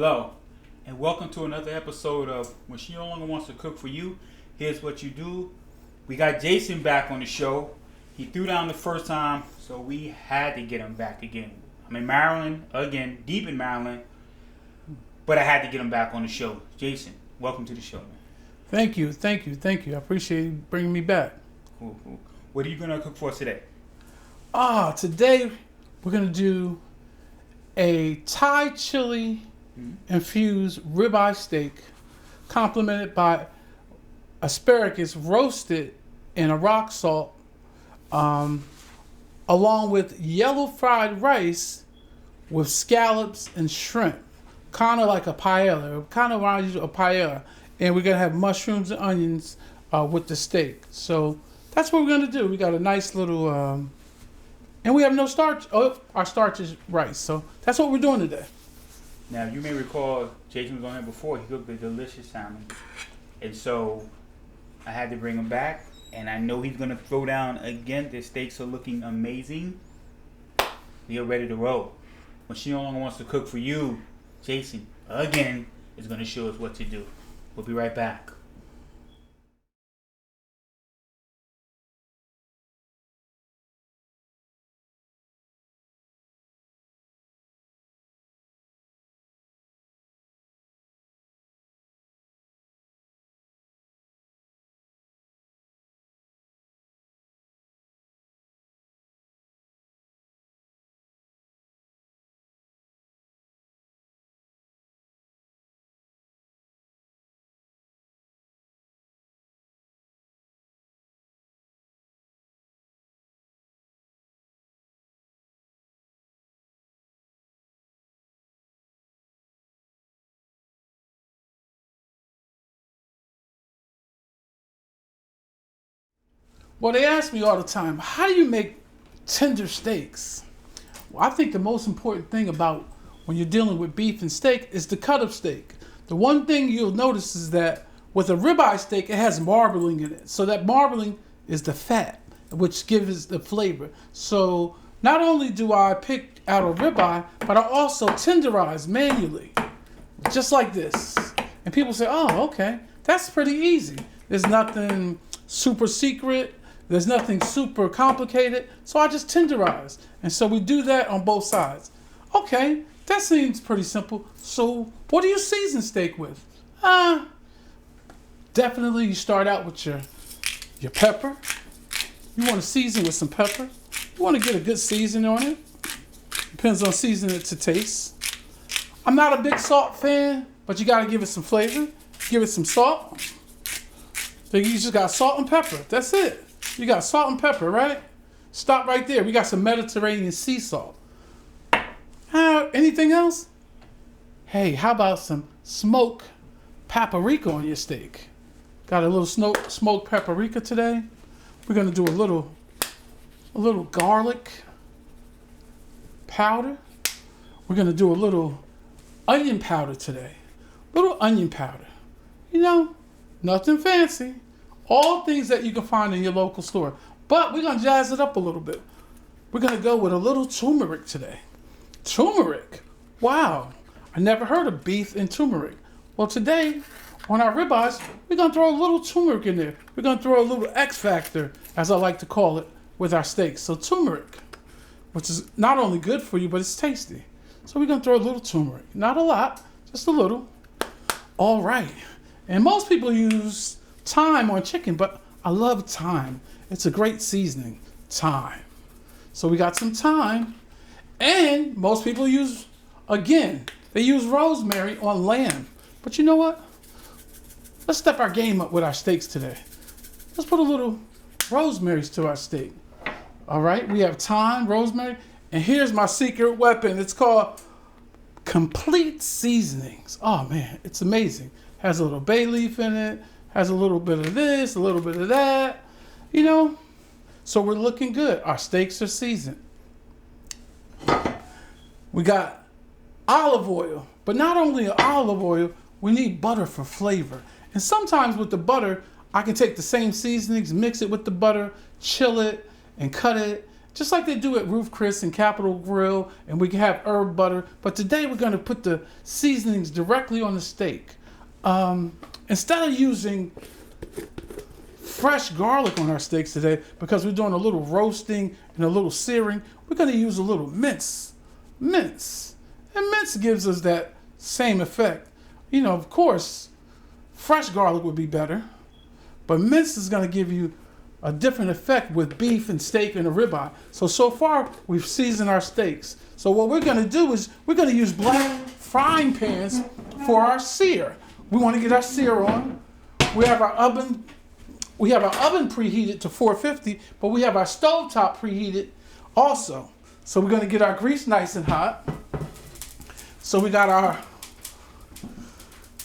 Hello, and welcome to another episode of When She No Longer Wants to Cook for You, Here's What You Do. We got Jason back on the show. He threw down the first time, so we had to get him back again. I'm in Maryland, again, deep in Maryland, but I had to get him back on the show. Jason, welcome to the show, man. Thank you. I appreciate you bringing me back. Cool. What are you going to cook for us today? Today we're going to do a Thai chili infused ribeye steak complemented by asparagus roasted in a rock salt, along with yellow fried rice with scallops and shrimp. Kind of like a paella. Kind of reminds you of a paella. And we're going to have mushrooms and onions with the steak. So that's what we're going to do. We got a nice little... and we have no starch. Oh, our starch is rice. So that's what we're doing today. Now, you may recall Jason was on here before. He cooked a delicious salmon. And so I had to bring him back. And I know he's going to throw down again. The steaks are looking amazing. We are ready to roll. When She No Longer Wants to Cook for You, Jason, again, is going to show us what to do. We'll be right back. Well, they ask me all the time, how do you make tender steaks? Well, I think the most important thing about when you're dealing with beef and steak is the cut of steak. The one thing you'll notice is that with a ribeye steak, it has marbling in it. So that marbling is the fat, which gives the flavor. So not only do I pick out a ribeye, but I also tenderize manually, just like this. And people say, oh, okay, that's pretty easy. There's nothing super secret. There's nothing super complicated, so I just tenderize. And so we do that on both sides. Okay, that seems pretty simple. So what do you season steak with? Definitely you start out with your pepper. You want to season with some pepper. You want to get a good seasoning on it. Depends on seasoning it to taste. I'm not a big salt fan, but you got to give it some flavor. Give it some salt. So you just got salt and pepper. That's it. You got salt and pepper, right? Stop right there. We got some Mediterranean sea salt. Anything else? Hey, how about some smoked paprika on your steak? Got a little smoked paprika today. We're gonna do a little garlic powder. We're gonna do a little onion powder today. Little onion powder. You know, nothing fancy. All things that you can find in your local store. But we're going to jazz it up a little bit. We're going to go with a little turmeric today. Turmeric. Wow. I never heard of beef and turmeric. Well, today, on our ribeyes, we're going to throw a little turmeric in there. We're going to throw a little X factor, as I like to call it, with our steaks. So turmeric, which is not only good for you, but it's tasty. So we're going to throw a little turmeric. Not a lot, just a little. All right. And most people use thyme on chicken, but I love thyme. It's a great seasoning. Thyme. So we got some thyme, and most people use rosemary on lamb. But you know what? Let's step our game up with our steaks today. Let's put a little rosemary to our steak. All right, we have thyme, rosemary, and here's my secret weapon. It's called Complete Seasonings. Oh man, it's amazing. Has a little bay leaf in it. Has a little bit of this, a little bit of that, you know. So we're looking good. Our steaks are seasoned. We got olive oil, but not only olive oil, we need butter for flavor. And sometimes with the butter, I can take the same seasonings, mix it with the butter, chill it, and cut it, just like they do at Roof Chris and Capitol Grill, and we can have herb butter. But today we're going to put the seasonings directly on the steak. Instead of using fresh garlic on our steaks today, because we're doing a little roasting and a little searing, we're going to use a little mince. And mince gives us that same effect. You know, of course, fresh garlic would be better, but mince is going to give you a different effect with beef and steak and a ribeye. So far, we've seasoned our steaks. So what we're going to do is we're going to use black frying pans for our sear. We want to get our sear on. We have our oven preheated to 450, but we have our stovetop preheated also. So we're going to get our grease nice and hot. So we got our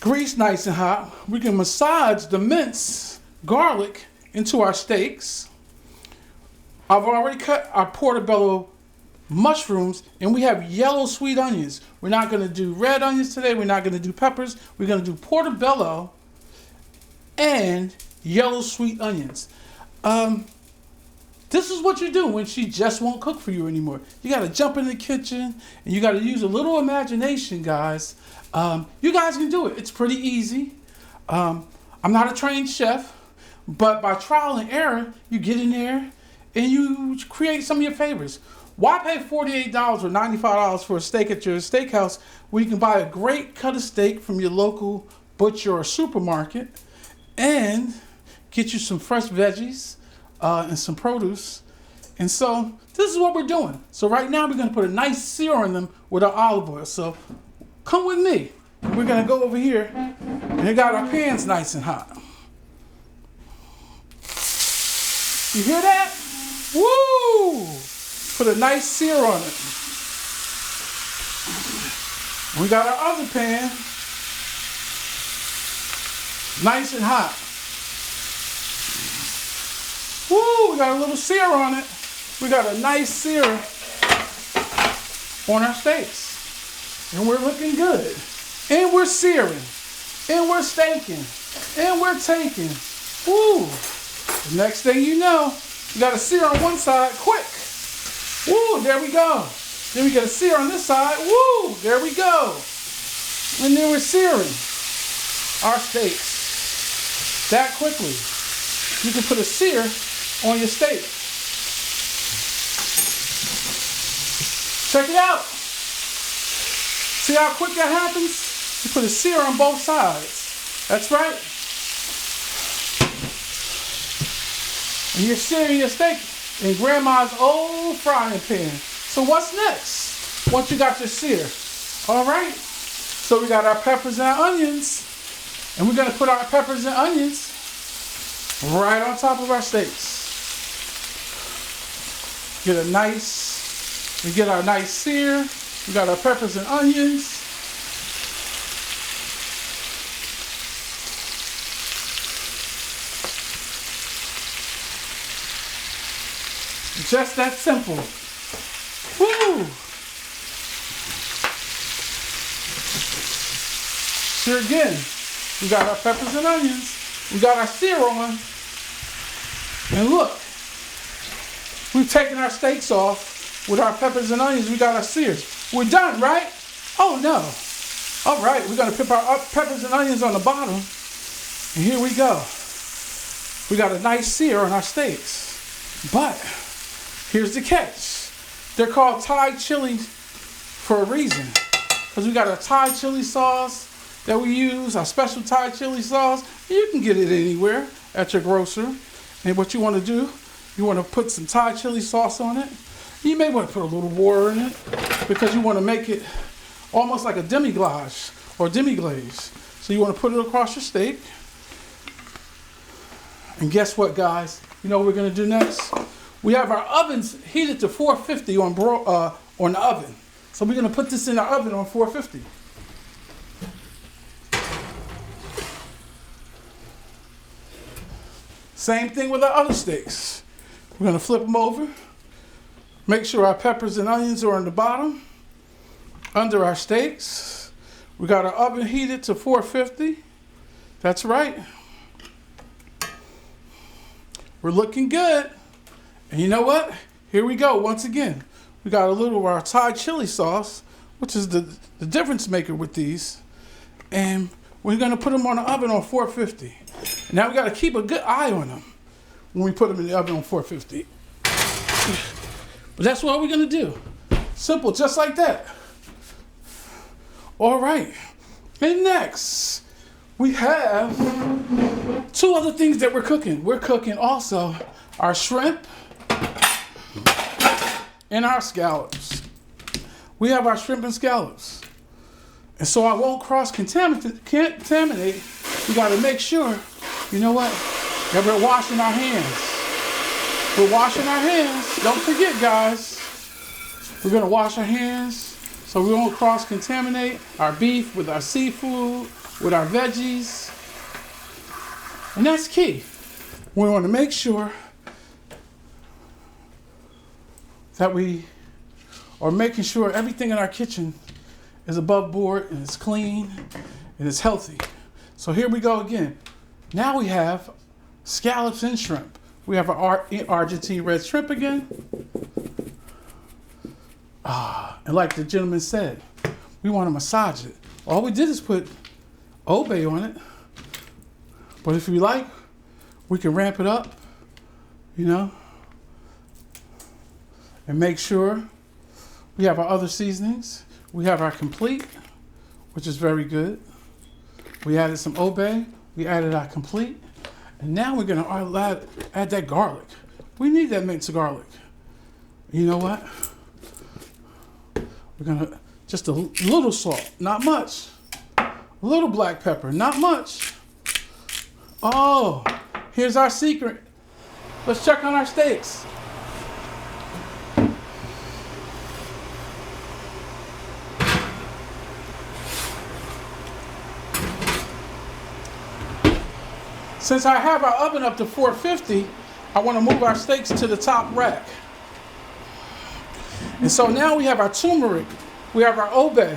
grease nice and hot. We can massage the minced garlic into our steaks. I've already cut our portobello mushrooms, and we have yellow sweet onions. We're not going to do red onions today. We're not going to do peppers. We're going to do portobello and yellow sweet onions. This is what you do when she just won't cook for you anymore. You got to jump in the kitchen, and you got to use a little imagination, guys. You guys can do it. It's pretty easy. I'm not a trained chef, but by trial and error, you get in there and you create some of your favorites. Why pay $48 or $95 for a steak at your steakhouse when you can buy a great cut of steak from your local butcher or supermarket and get you some fresh veggies and some produce? And so this is what we're doing. So right now we're going to put a nice sear on them with our olive oil. So come with me. We're going to go over here, and we got our pans nice and hot. You hear that? Woo! Put a nice sear on it. We got our other pan nice and hot. Woo! We got a little sear on it. We got a nice sear on our steaks. And we're looking good. And we're searing. And we're steaking. And we're taking. Woo! The next thing you know, you got a sear on one side, quick. Woo, there we go. Then we got a sear on this side. Woo, there we go. And then we're searing our steaks that quickly. You can put a sear on your steak. Check it out. See how quick that happens? You put a sear on both sides. That's right. And you're searing your steak in Grandma's old frying pan. So what's next? Once you got your sear. All right. So we got our peppers and our onions. And we're going to put our peppers and onions right on top of our steaks. We get our nice sear. We got our peppers and onions. Just that simple. Woo! Here again, we got our peppers and onions. We got our sear on. And look, we've taken our steaks off with our peppers and onions. We got our sears. We're done, right? Oh no. All right, we're going to put our peppers and onions on the bottom. And here we go. We got a nice sear on our steaks. But here's the catch. They're called Thai chili for a reason. Because we got a Thai chili sauce that we use, our special Thai chili sauce. You can get it anywhere at your grocer. And what you want to do, you want to put some Thai chili sauce on it. You may want to put a little water in it because you want to make it almost like a demi-glace or demi-glaze. So you want to put it across your steak. And guess what, guys? You know what we're going to do next? We have our ovens heated to 450 on the oven. So we're going to put this in our oven on 450. Same thing with our other steaks. We're going to flip them over. Make sure our peppers and onions are on the bottom under our steaks. We got our oven heated to 450. That's right. We're looking good. And you know what? here we go. Once again, we got a little of our Thai chili sauce, which is the difference maker with these. And we're going to put them on the oven on 450. Now we got to keep a good eye on them when we put them in the oven on 450. But that's what we're going to do. Simple, just like that. All right. And next, we have two other things that we're cooking. We're cooking also our shrimp and our scallops. We have our shrimp and scallops. And so I won't cross-contaminate. We got to make sure, you know what, that we're washing our hands. We're washing our hands. Don't forget, guys. We're going to wash our hands so we won't cross-contaminate our beef with our seafood, with our veggies. And that's key. We want to make sure that we are making sure everything in our kitchen is above board and it's clean and it's healthy. So here we go again. Now we have scallops and shrimp. We have our Argentine red shrimp again. And like the gentleman said, we want to massage it. All we did is put obey on it. But if we like, we can ramp it up, you know, and make sure we have our other seasonings. We have our complete, which is very good. We added some obey. We added our complete. And now we're going to add that garlic. We need that minced garlic. You know what? We're going to, just a little salt, not much. A little black pepper, not much. Oh, here's our secret. Let's check on our steaks. Since I have our oven up to 450, I want to move our steaks to the top rack. And so now we have our turmeric, we have our obey,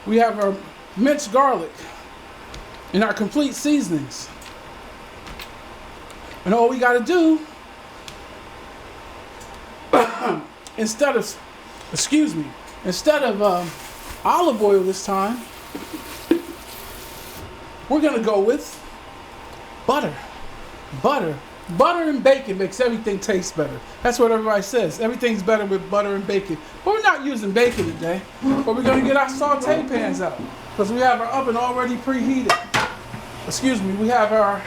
we have our minced garlic, and our complete seasonings. And all we got to do, instead of olive oil this time, we're going to go with butter. Butter and bacon makes everything taste better. That's what everybody says. Everything's better with butter and bacon. But we're not using bacon today. But we're going to get our saute pans out because we have our oven already preheated. We have our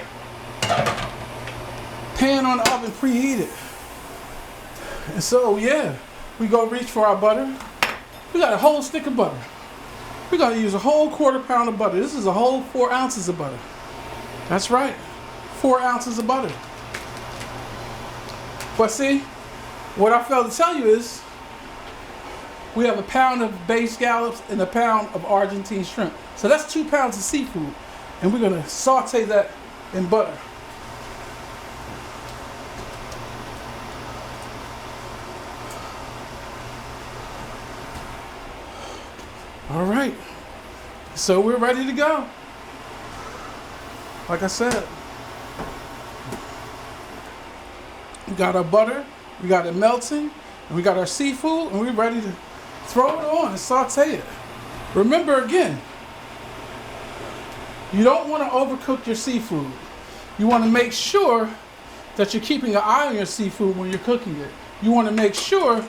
pan on the oven preheated. And so, yeah, we go reach for our butter. We got a whole stick of butter. We're going to use a whole quarter pound of butter. This is a whole 4 ounces of butter. That's right, 4 ounces of butter. But see, what I failed to tell you is we have a pound of bay scallops and a pound of Argentine shrimp. So that's 2 pounds of seafood. And we're going to saute that in butter. All right, so we're ready to go. Like I said, we got our butter, we got it melting, and we got our seafood, and we're ready to throw it on and saute it. Remember again, you don't want to overcook your seafood. You want to make sure that you're keeping an eye on your seafood when you're cooking it. You want to make sure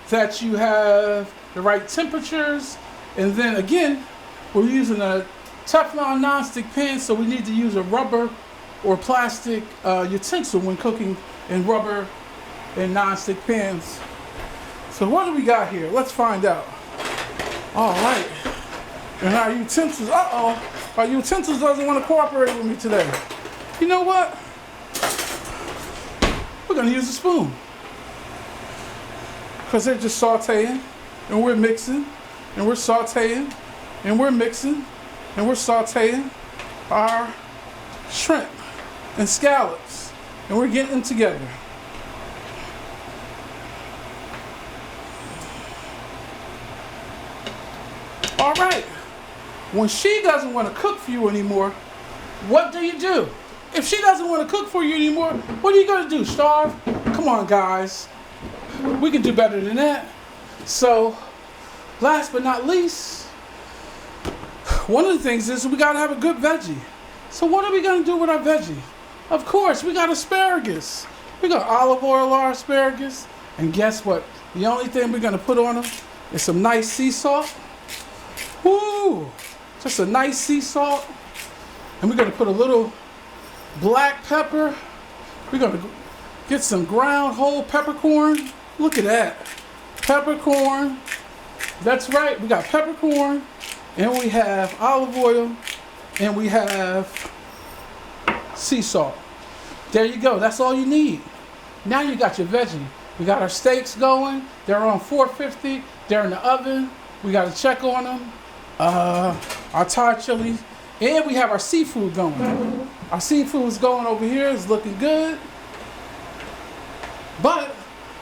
that you have the right temperatures. And then again, we're using a Teflon non-stick pan, so we need to use a rubber or plastic utensil when cooking in rubber and non-stick pans. So what do we got here? Let's find out. All right. And our utensils, our utensils doesn't want to cooperate with me today. You know what? We're going to use a spoon. Because they're just sauteing, and we're mixing, and we're sauteing, and we're mixing, and we're sauteing our shrimp and scallops, and we're getting them together. All right. When she doesn't want to cook for you anymore, what do you do? If she doesn't want to cook for you anymore, what are you going to do? Starve? Come on, guys. We can do better than that. So, last but not least, one of the things is we gotta have a good veggie. So what are we gonna do with our veggie? Of course, we got asparagus. We got olive oil our asparagus. And guess what? The only thing we're gonna put on them is some nice sea salt. Woo! Just a nice sea salt. And we're gonna put a little black pepper. We're gonna get some ground whole peppercorn. Look at that. Peppercorn. That's right, we got peppercorn. And we have olive oil. And we have sea salt. There you go, that's all you need. Now you got your veggie. We got our steaks going. They're on 450. They're in the oven. We got to check on them. Our Thai chili. And we have our seafood going. Our seafood is going over here. It's looking good. But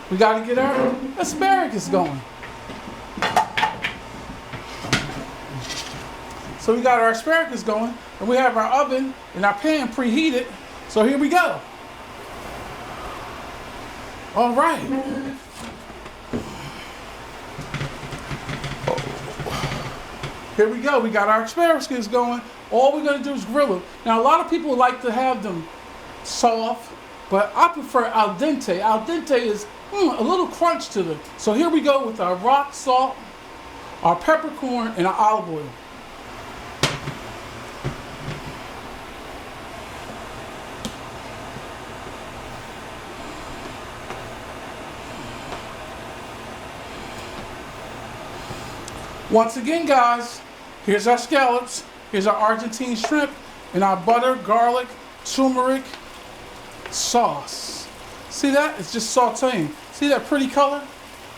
we got to get our asparagus going. So we got our asparagus going. And we have our oven and our pan preheated. So here we go. All right. Here we go. We got our asparagus going. All we're going to do is grill them. Now, a lot of people like to have them soft, but I prefer al dente. Al dente is a little crunch to them. So here we go with our rock salt, our peppercorn, and our olive oil. Once again, guys, here's our scallops, here's our Argentina shrimp, and our butter, garlic, turmeric sauce. See that? It's just sauteing. See that pretty color?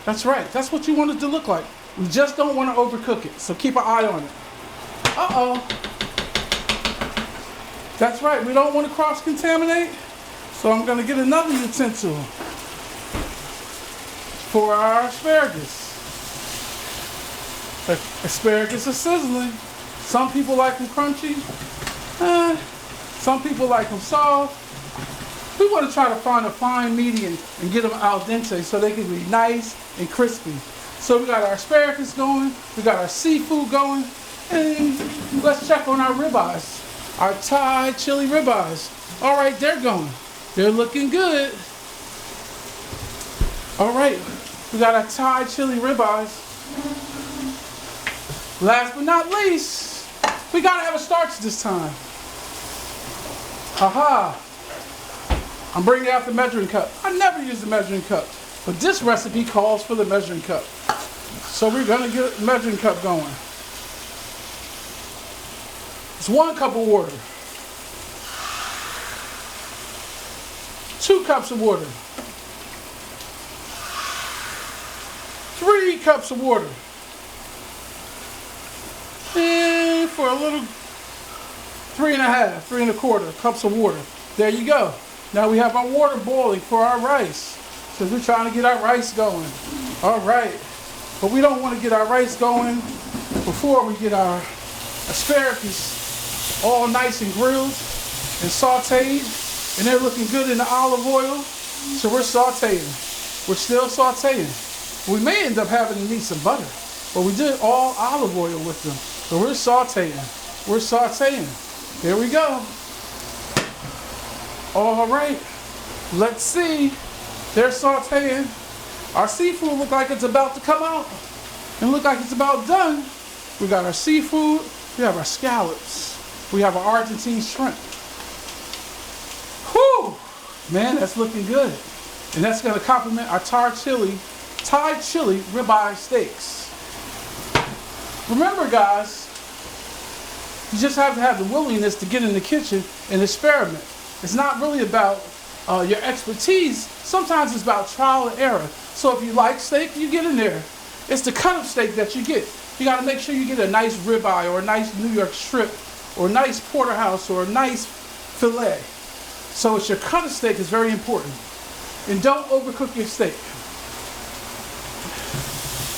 That's right. That's what you want it to look like. We just don't want to overcook it, so keep an eye on it. Uh-oh. That's right. We don't want to cross-contaminate, so I'm going to get another utensil for our asparagus. Asparagus is sizzling. Some people like them crunchy. Some people like them soft. We want to try to find a fine medium and get them al dente so they can be nice and crispy. So we got our asparagus going. We got our seafood going. And let's check on our ribeyes. Our Thai chili ribeyes. All right, they're going. They're looking good. All right, we got our Thai chili ribeyes. Last but not least, we gotta have a starch this time. Haha. I'm bringing out the measuring cup. I never use the measuring cup, but this recipe calls for the measuring cup. So we're gonna get the measuring cup going. It's 1 cup of water. 2 cups of water. 3 cups of water. And for a little 3.5, 3.25 cups of water. There you go. Now we have our water boiling for our rice. Because we're trying to get our rice going. All right. But we don't want to get our rice going before we get our asparagus all nice and grilled and sauteed. And they're looking good in the olive oil. So we're sauteing. We're still sauteing. We may end up having to need some butter. But we did all olive oil with them. So we're sauteing. We're sauteing. There we go. All right. Let's see. They're sauteing. Our seafood look like it's about to come out. And look like it's about done. We got our seafood. We have our scallops. We have our Argentina shrimp. Whew. Man, that's looking good. And that's going to complement our Thai chili ribeye steaks. Remember, guys, you just have to have the willingness to get in the kitchen and experiment. It's not really about your expertise. Sometimes it's about trial and error. So if you like steak, you get in there. It's the cut of steak that you get. You got to make sure you get a nice ribeye or a nice New York strip or a nice porterhouse or a nice filet. So it's your cut of steak is very important. And don't overcook your steak.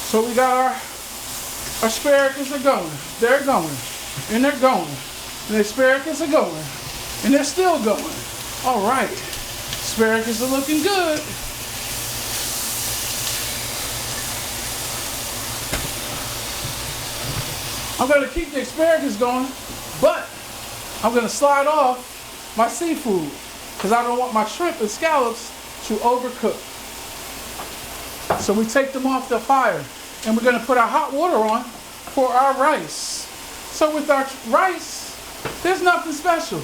So we got our asparagus are going. They're going. And they're going. And the asparagus are going. And they're still going. All right. Asparagus are looking good. I'm gonna keep the asparagus going, but I'm gonna slide off my seafood because I don't want my shrimp and scallops to overcook. So we take them off the fire and we're gonna put our hot water on for our rice. So with our rice, there's nothing special.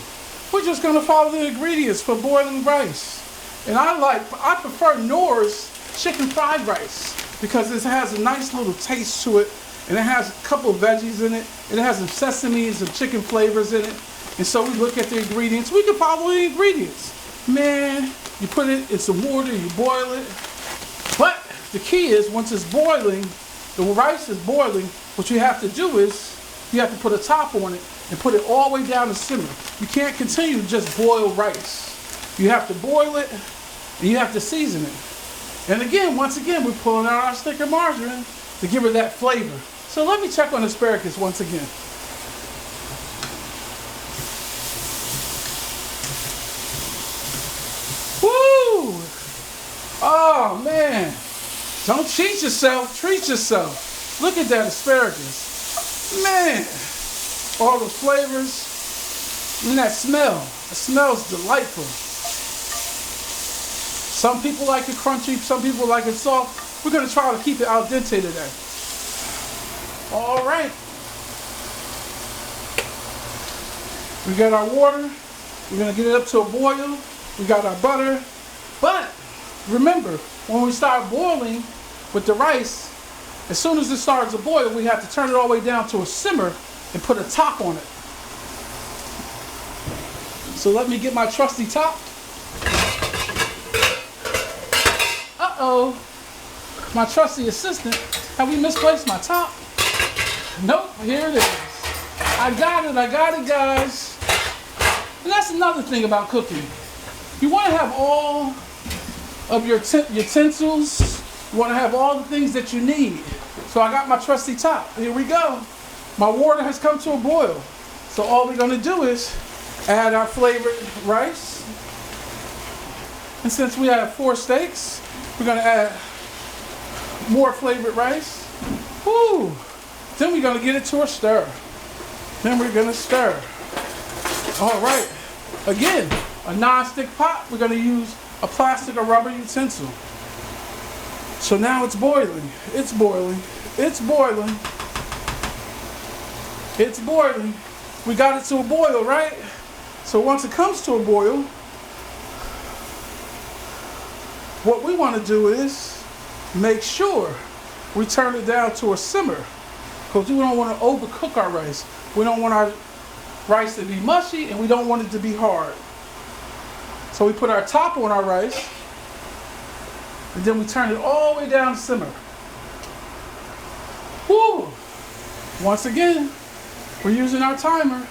We're just gonna follow the ingredients for boiling rice. And I prefer Knorr's chicken fried rice because it has a nice little taste to it, and it has a couple of veggies in it, and it has some sesame and some chicken flavors in it. And so we look at the ingredients. We can follow the ingredients. Man, you put it in some water, you boil it. But the key is once it's boiling, the rice is boiling, what you have to do is you have to put a top on it and put it all the way down to simmer. You can't continue to just boil rice. You have to boil it and you have to season it. And again, once again, we're pulling out our stick of margarine to give it that flavor. So let me check on asparagus once again. Woo! Oh man, don't cheat yourself, treat yourself. Look at that asparagus. Man, all the flavors and that smell. It smells delightful. Some people like it crunchy, some people like it soft. We're gonna try to keep it al dente today. All right. We got our water. We're gonna get it up to a boil. We got our butter. But remember, when we start boiling with the rice, as soon as it starts to boil, we have to turn it all the way down to a simmer and put a top on it. So let me get my trusty top. Uh-oh. My trusty assistant. Have we misplaced my top? Nope, here it is. I got it, guys. And that's another thing about cooking. You want to have all of your utensils. You want to have all the things that you need. So I got my trusty top. Here we go. My water has come to a boil. So all we're going to do is add our flavored rice. And since we have 4 steaks, we're going to add more flavored rice. Woo! Then we're going to get it to a stir. Then we're going to stir. All right. Again, a non-stick pot. We're going to use a plastic or rubber utensil. So now it's boiling. It's boiling. It's boiling. It's boiling. We got it to a boil, right? So once it comes to a boil, what we want to do is make sure we turn it down to a simmer because we don't want to overcook our rice. We don't want our rice to be mushy and we don't want it to be hard. So we put our top on our rice and then we turn it all the way down to simmer. Woo! Once again, we're using our timer.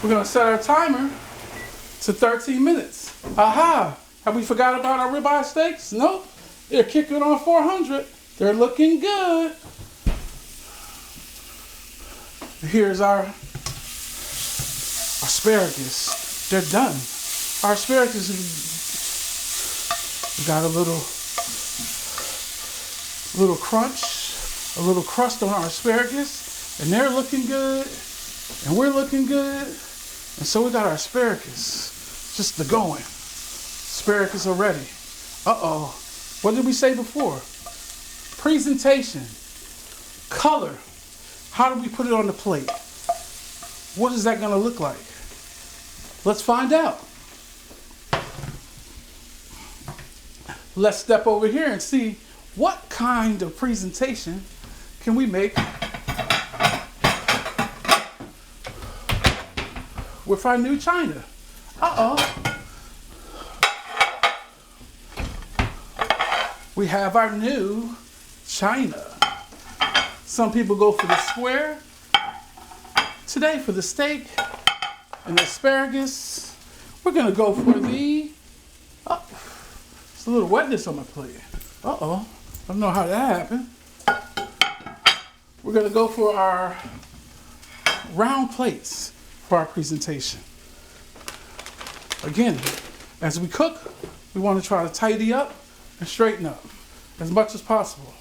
We're going to set our timer to 13 minutes. Aha! Have we forgot about our ribeye steaks? Nope. They're kicking on 400. They're looking good. Here's our asparagus. They're done. Our asparagus, we got a little crunch, a little crust on our asparagus, and they're looking good, and we're looking good, and so we got our asparagus, just the going. Asparagus are ready. Uh-oh. What did we say before? Presentation, color. How do we put it on the plate? What is that gonna look like? Let's find out. Let's step over here and see what kind of presentation can we make with our new china. Uh-oh. We have our new china. Some people go for the square. Today for the steak and the asparagus, we're gonna go for the, it's a little wetness on my plate. Uh-oh, I don't know how that happened. We're gonna go for our round plates for our presentation. Again, as we cook, we want to try to tidy up and straighten up as much as possible.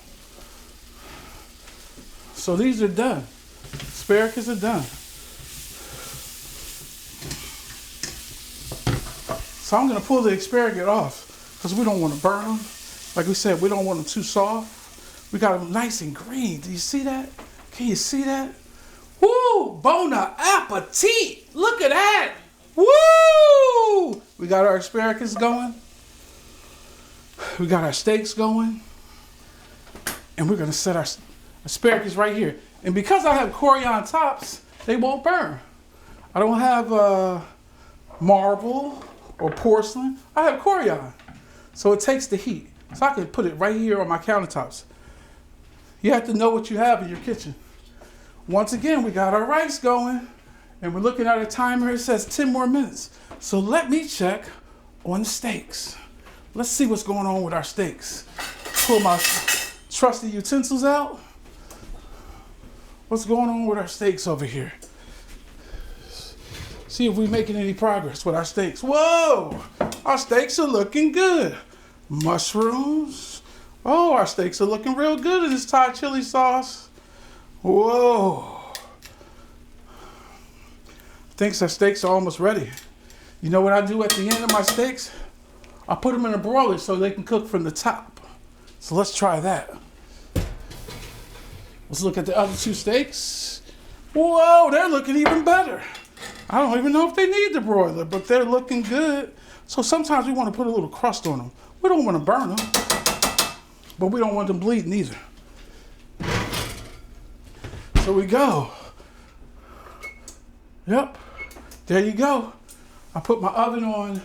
So these are done. Asparagus are done. So I'm gonna pull the asparagus off because we don't want to burn them. Like we said, we don't want them too soft. We got them nice and green. Do you see that? Can you see that? Woo! Bon appetit! Look at that! Woo! We got our asparagus going. We got our steaks going. And we're gonna set our asparagus right here. And because I have corian tops, they won't burn. I don't have marble or porcelain. I have corian. So it takes the heat. So I can put it right here on my countertops. You have to know what you have in your kitchen. Once again, we got our rice going. And we're looking at a timer. It says 10 more minutes. So let me check on the steaks. Let's see what's going on with our steaks. Pull my trusty utensils out. What's going on with our steaks over here? See if we're making any progress with our steaks. Whoa! Our steaks are looking good. Mushrooms. Oh, our steaks are looking real good in this Thai chili sauce. Whoa. I think our steaks are almost ready. You know what I do at the end of my steaks? I put them in a broiler so they can cook from the top. So let's try that. Let's look at the other two steaks. Whoa, they're looking even better. I don't even know if they need the broiler, but they're looking good. So sometimes we want to put a little crust on them. We don't want to burn them, but we don't want them bleeding either. So we go. Yep, there you go. I put my oven on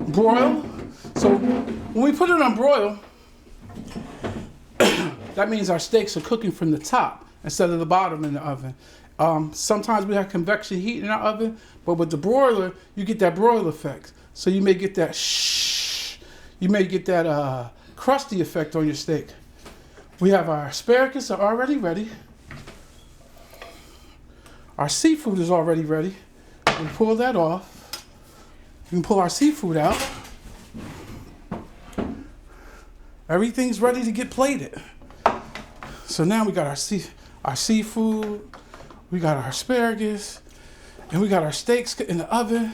broil. So when we put it on broil, that means our steaks are cooking from the top instead of the bottom in the oven. Sometimes we have convection heat in our oven, but with the broiler, you get that broil effect. So you may get that you may get that crusty effect on your steak. We have our asparagus are already ready. Our seafood is already ready. We pull that off. We can pull our seafood out. Everything's ready to get plated. So now we got our seafood, we got our asparagus, and we got our steaks in the oven.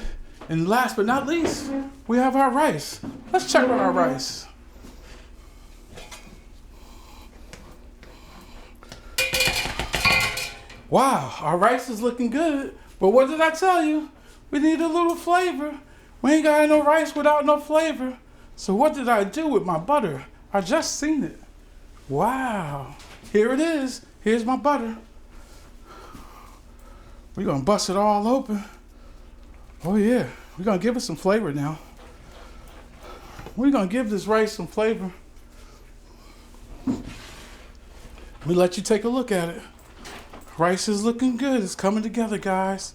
And last but not least, we have our rice. Let's check on our rice. Wow, our rice is looking good. But what did I tell you? We need a little flavor. We ain't got no rice without no flavor. So what did I do with my butter? I just seen it. Wow. Here it is. Here's my butter. We're gonna bust it all open. Oh yeah, we're gonna give it some flavor now. We're gonna give this rice some flavor. Let me let you take a look at it. Rice is looking good. It's coming together, guys.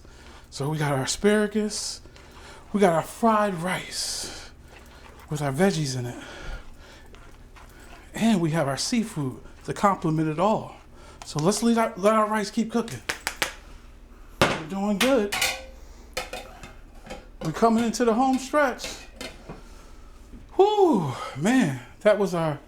So we got our asparagus. We got our fried rice with our veggies in it. And we have our seafood to complement it all. So let's let our rice keep cooking. We're doing good. We're coming into the home stretch. Whew, man, that was our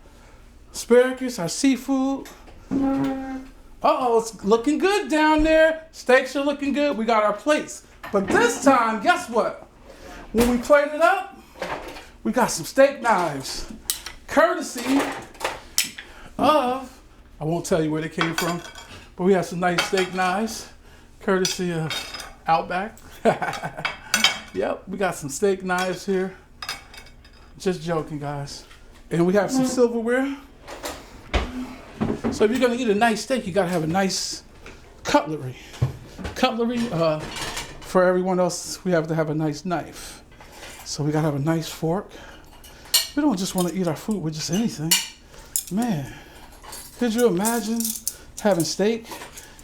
asparagus, our seafood. Uh-oh, it's looking good down there. Steaks are looking good. We got our plates. But this time, guess what? When we plate it up, we got some steak knives. Courtesy of, I won't tell you where they came from, but we have some nice steak knives. Courtesy of Outback. Yep, we got some steak knives here. Just joking, guys. And we have some silverware. So if you're gonna eat a nice steak, you gotta have a nice cutlery. Cutlery, for everyone else, we have to have a nice knife. So we gotta have a nice fork. We don't just wanna eat our food with just anything. Man, could you imagine having steak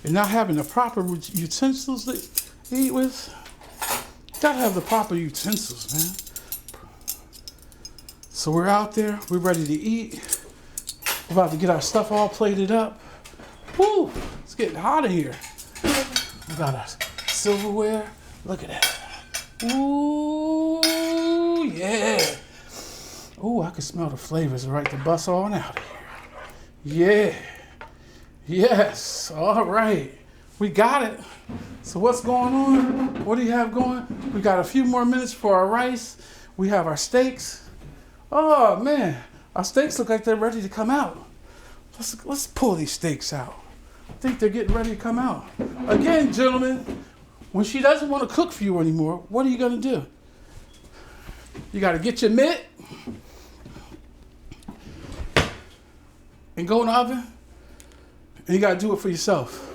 and not having the proper utensils to eat with? You gotta have the proper utensils, man. So we're out there, we're ready to eat. We're about to get our stuff all plated up. Woo, it's getting hot in here. We got our silverware. Look at that. Ooh, yeah. Ooh, I can smell the flavors right to bust on out of here. Yeah. Yes. All right. We got it. So what's going on? What do you have going? We got a few more minutes for our rice. We have our steaks. Oh man, our steaks look like they're ready to come out. Let's pull these steaks out. I think they're getting ready to come out. Again, gentlemen, when she doesn't want to cook for you anymore, what are you gonna do? You gotta get your mitt and go in the oven, and you gotta do it for yourself.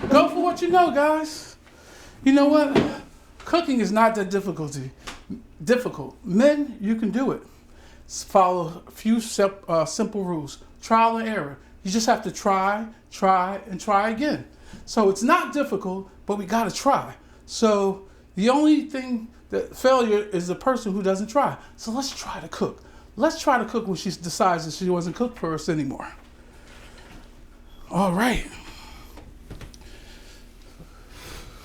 Go for what you know, guys. You know what? Cooking is not that difficult. Men, you can do it. Follow a few simple rules. Trial and error. You just have to try, and try again. So it's not difficult, but we gotta try. So the only thing that failure is the person who doesn't try. So let's try to cook. Let's try to cook when she decides that she doesn't cook for us anymore. All right.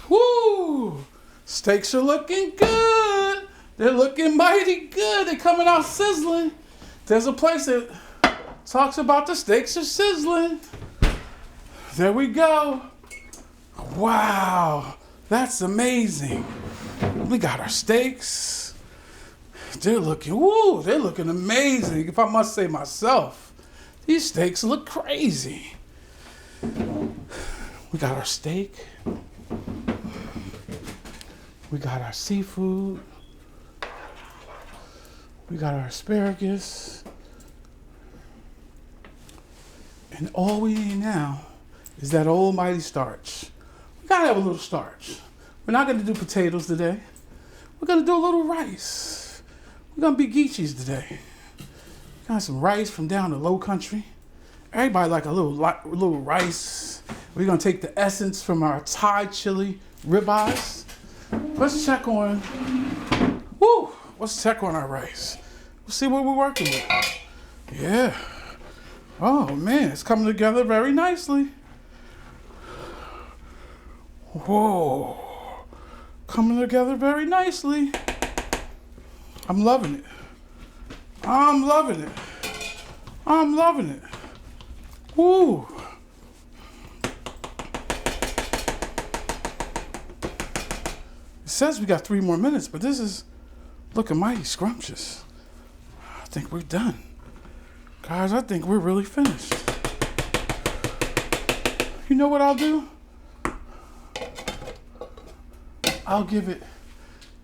Woo! Steaks are looking good. They're looking mighty good. They're coming out sizzling. There's a place that talks about the steaks are sizzling. There we go. Wow, that's amazing. We got our steaks. They're looking amazing, if I must say myself. These steaks look crazy. We got our steak. We got our seafood. We got our asparagus. And all we need now is that almighty starch. We gotta have a little starch. We're not gonna do potatoes today. We're gonna do a little rice. We're gonna be Geechees today. Got some rice from down the low country. Everybody like a little rice. We're gonna take the essence from our Thai chili ribeyes. Let's check on our rice. We'll see what we're working with. Yeah. Oh man, it's coming together very nicely. Whoa. Coming together very nicely. I'm loving it. I'm loving it. I'm loving it. Woo. It says we got 3 more minutes, but this is looking mighty scrumptious. I think we're done. Guys, I think we're really finished. You know what I'll do? I'll give it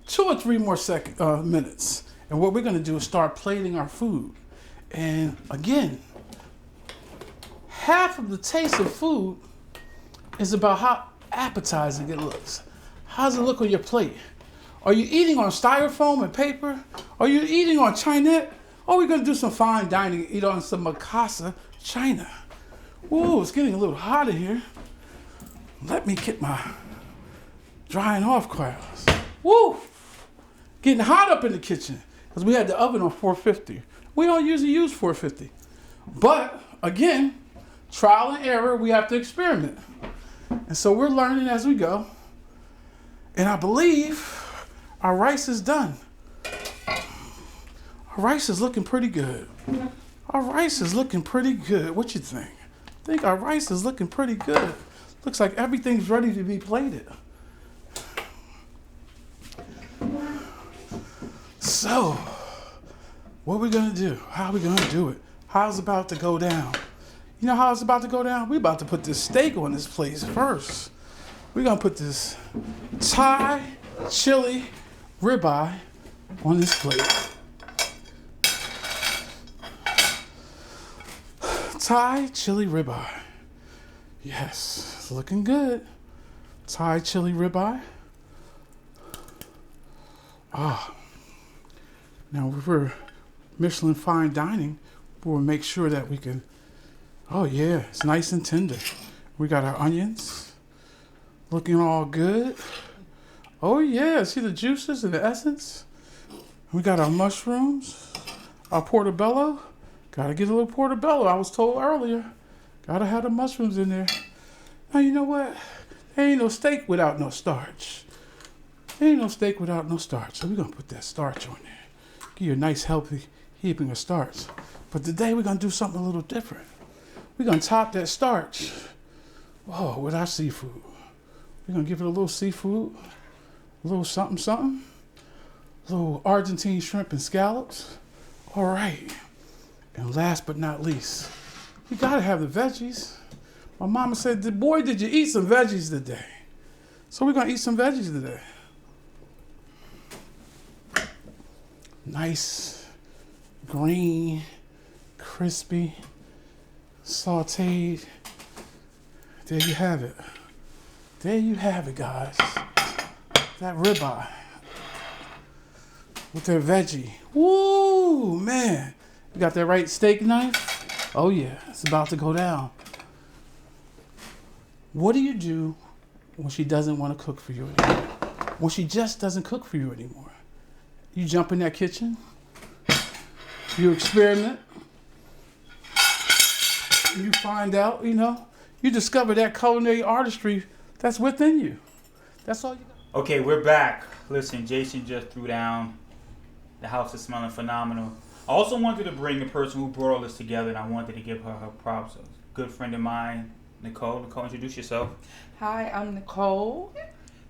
2 or 3 more minutes. And what we're gonna do is start plating our food. And again, half of the taste of food is about how appetizing it looks. How does it look on your plate? Are you eating on styrofoam and paper? Are you eating on Chinette? Or are we gonna do some fine dining and eat on some Mikasa china? Ooh, it's getting a little hot in here. Let me get my drying off clouds. Woo! Getting hot up in the kitchen because we had the oven on 450. We don't usually use 450. But again, trial and error, we have to experiment. And so we're learning as we go. And I believe our rice is done. Our rice is looking pretty good. Our rice is looking pretty good. What you think? I think our rice is looking pretty good. Looks like everything's ready to be plated. So, what are we gonna do? How are we gonna do it? How's it about to go down? You know how it's about to go down? We're about to put this steak on this plate first. We're gonna put this Thai chili ribeye on this plate. Thai chili ribeye. Yes, it's looking good. Thai chili ribeye. Ah. Now, if we're Michelin fine dining, we'll make sure that we can, oh yeah, it's nice and tender. We got our onions looking all good. Oh yeah, see the juices and the essence? We got our mushrooms, our portobello. Gotta get a little portobello, I was told earlier. Gotta have the mushrooms in there. Now, you know what? There ain't no steak without no starch. There ain't no steak without no starch. So we're gonna put that starch on there. Give you a nice healthy heaping of starch. But today we're gonna do something a little different. We're gonna top that starch Oh, with our seafood. We're going to give it a little seafood, a little something, something. A little Argentina shrimp and scallops. All right. And last but not least, we got to have the veggies. My mama said, boy, did you eat some veggies today? So we're going to eat some veggies today. Nice, green, crispy, sauteed. There you have it. There you have it, guys. That ribeye with their veggie. Woo, man. You got that right steak knife? Oh, yeah. It's about to go down. What do you do when she doesn't want to cook for you anymore? When she just doesn't cook for you anymore? You jump in that kitchen. You experiment. You find out, you discover that culinary artistry that's within you. That's all you got. Okay, we're back. Listen, Jason just threw down. The house is smelling phenomenal. I also wanted to bring the person who brought all this together, and I wanted to give her props. A good friend of mine, Nicole. Nicole, introduce yourself. Hi, I'm Nicole.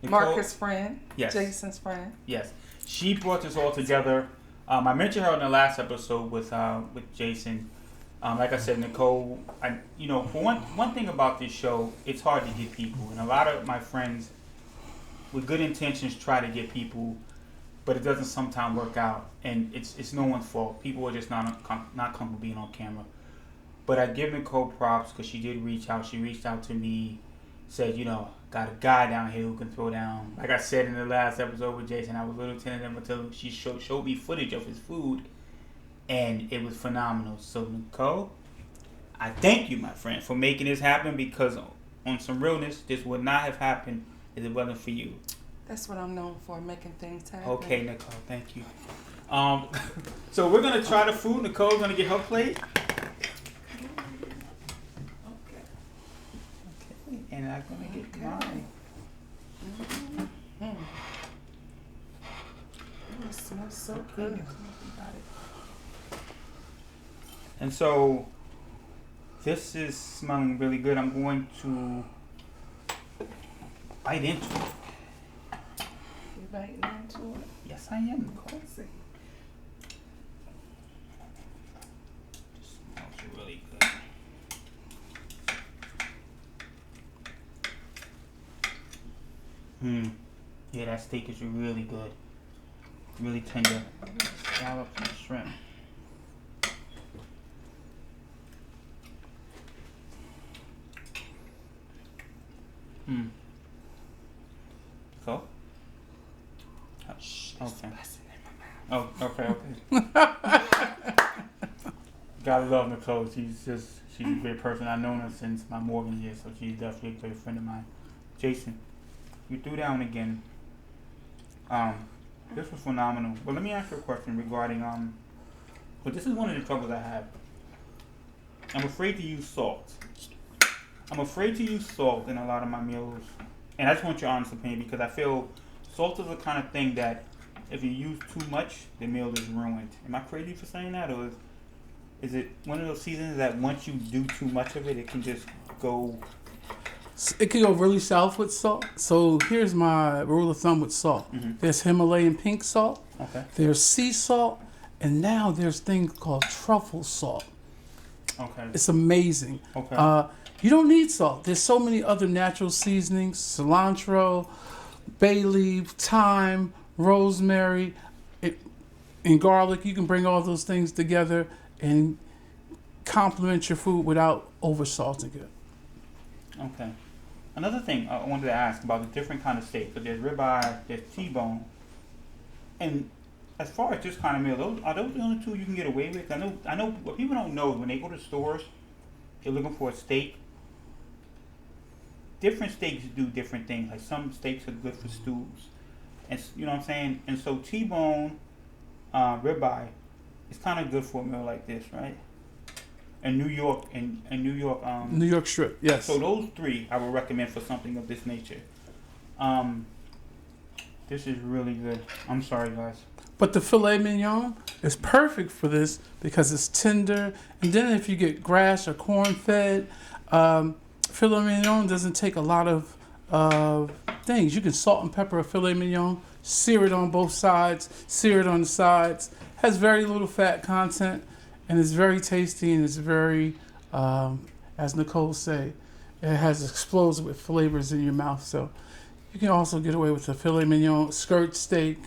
Marcus' friend. Yes. Jason's friend. Yes. She brought this all together. I mentioned her in the last episode with Jason. Like I said, Nicole, for one thing about this show, it's hard to get people. And a lot of my friends, with good intentions, try to get people, but it doesn't sometimes work out. And it's no one's fault. People are just not comfortable being on camera. But I give Nicole props because she did reach out. She reached out to me, said, got a guy down here who can throw down. Like I said in the last episode with Jason, I was a little tentative until she showed me footage of his food, and it was phenomenal. So Nicole, I thank you, my friend, for making this happen, because on some realness, this would not have happened if it wasn't for you. That's what I'm known for, making things happen. Okay, Nicole, thank you. So we're gonna try the food. Nicole's gonna get her plate. And I'm gonna get mine. Mm-hmm. It smells so good. And so this is smelling really good. I'm going to bite into it. You biting into it? Yes, I am, Nicole. Let's see. Just smells really good. Yeah, that steak is really good. Really tender. Scallops and shrimp. So? Okay. Oh, okay. Gotta love Nicole. She's a great person. I've known her since my Morgan years, so she's definitely a great friend of mine. Jason, you threw down again. This was phenomenal. But let me ask you a question regarding but this is one of the troubles I have. I'm afraid to use salt. I'm afraid to use salt in a lot of my meals. And I just want your honest opinion, because I feel salt is the kind of thing that if you use too much, the meal is ruined. Am I crazy for saying that? Or is it one of those seasons that once you do too much of it, it can just go... It can go really south with salt. So here's my rule of thumb with salt. Mm-hmm. There's Himalayan pink salt. Okay. There's sea salt. And now there's things called truffle salt. Okay. It's amazing. Okay. You don't need salt. There's so many other natural seasonings. Cilantro, bay leaf, thyme, rosemary, and garlic. You can bring all those things together and complement your food without over-salting it. Okay. Another thing I wanted to ask about the different kind of steak. So there's ribeye, there's T-bone. And as far as this kind of meal, are those the only two you can get away with? I know what people don't know is when they go to stores, they're looking for a steak. Different steaks do different things. Like some steaks are good for stews, and you know what I'm saying. And so T-bone, ribeye, is kind of good for a meal like this, right? And New York, New York strip, yes. So those three I would recommend for something of this nature. This is really good. I'm sorry, guys. But the filet mignon is perfect for this because it's tender. And then if you get grass or corn fed, filet mignon doesn't take a lot of things. You can salt and pepper a filet mignon, sear it on both sides, sear it on the sides. Has very little fat content, and it's very tasty, and it's very, as Nicole say, it has explosive flavors in your mouth. So you can also get away with a filet mignon, skirt steak,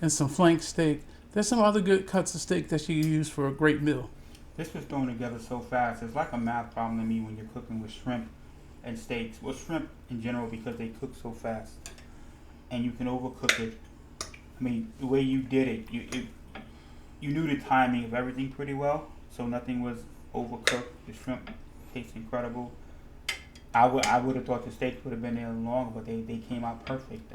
and some flank steak. There's some other good cuts of steak that you can use for a great meal. This was thrown together so fast. It's like a math problem to me when you're cooking with shrimp and steaks. Well, shrimp in general because they cook so fast, and you can overcook it. I mean, the way you did it, you knew the timing of everything pretty well, so nothing was overcooked. The shrimp tastes incredible. I would have thought the steaks would have been there longer, but they came out perfect.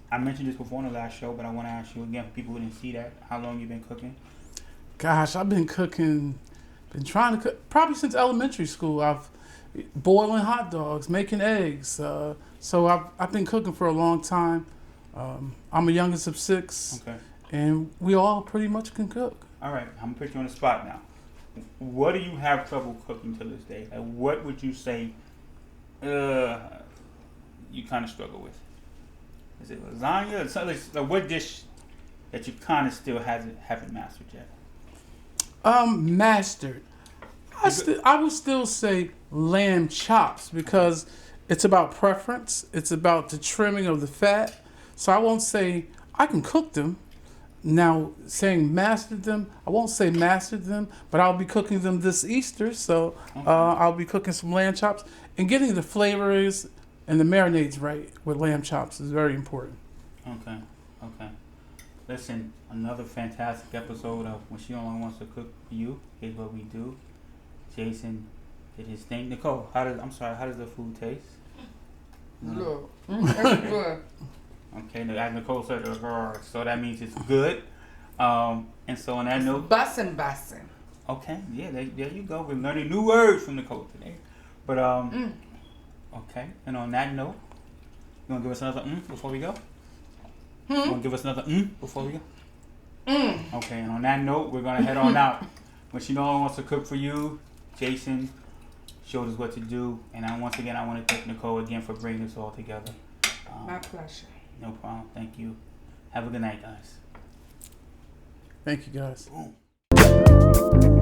I mentioned this before in the last show, but I want to ask you again, for people who didn't see that, how long you been cooking? Gosh, I've been trying to cook probably since elementary school. I've boiling hot dogs, making eggs. So I've been cooking for a long time. I'm a youngest of 6, Okay. and we all pretty much can cook. All right, I'm gonna put you on the spot now. What do you have trouble cooking to this day? Like, what would you say you kind of struggle with? Is it lasagna? Or something like what dish that you kind of still haven't mastered yet? Mastered. I would still say lamb chops because it's about preference. It's about the trimming of the fat. So I won't say I can cook them. Now, saying mastered them, I won't say mastered them, but I'll be cooking them this Easter. So I'll be cooking some lamb chops. And getting the flavors and the marinades right with lamb chops is very important. Okay. Listen, another fantastic episode of When She Only Wants to Cook for You. Here's what we do. Jason did his thing. Nicole, how does the food taste? Good. It's good. Okay, as Nicole said, so that means it's good. And so on that note, Bussin'. okay, yeah, there you go. We're learning new words from Nicole today. But okay, and on that note, you wanna give us another before we go? You wanna give us another before we go? Okay, and on that note, we're gonna head on out. When She No Longer Wants to Cook for You, Jason showed us what to do, and once again, I want to thank Nicole again for bringing this all together. My pleasure. No problem. Thank you. Have a good night, guys. Thank you, guys. Boom.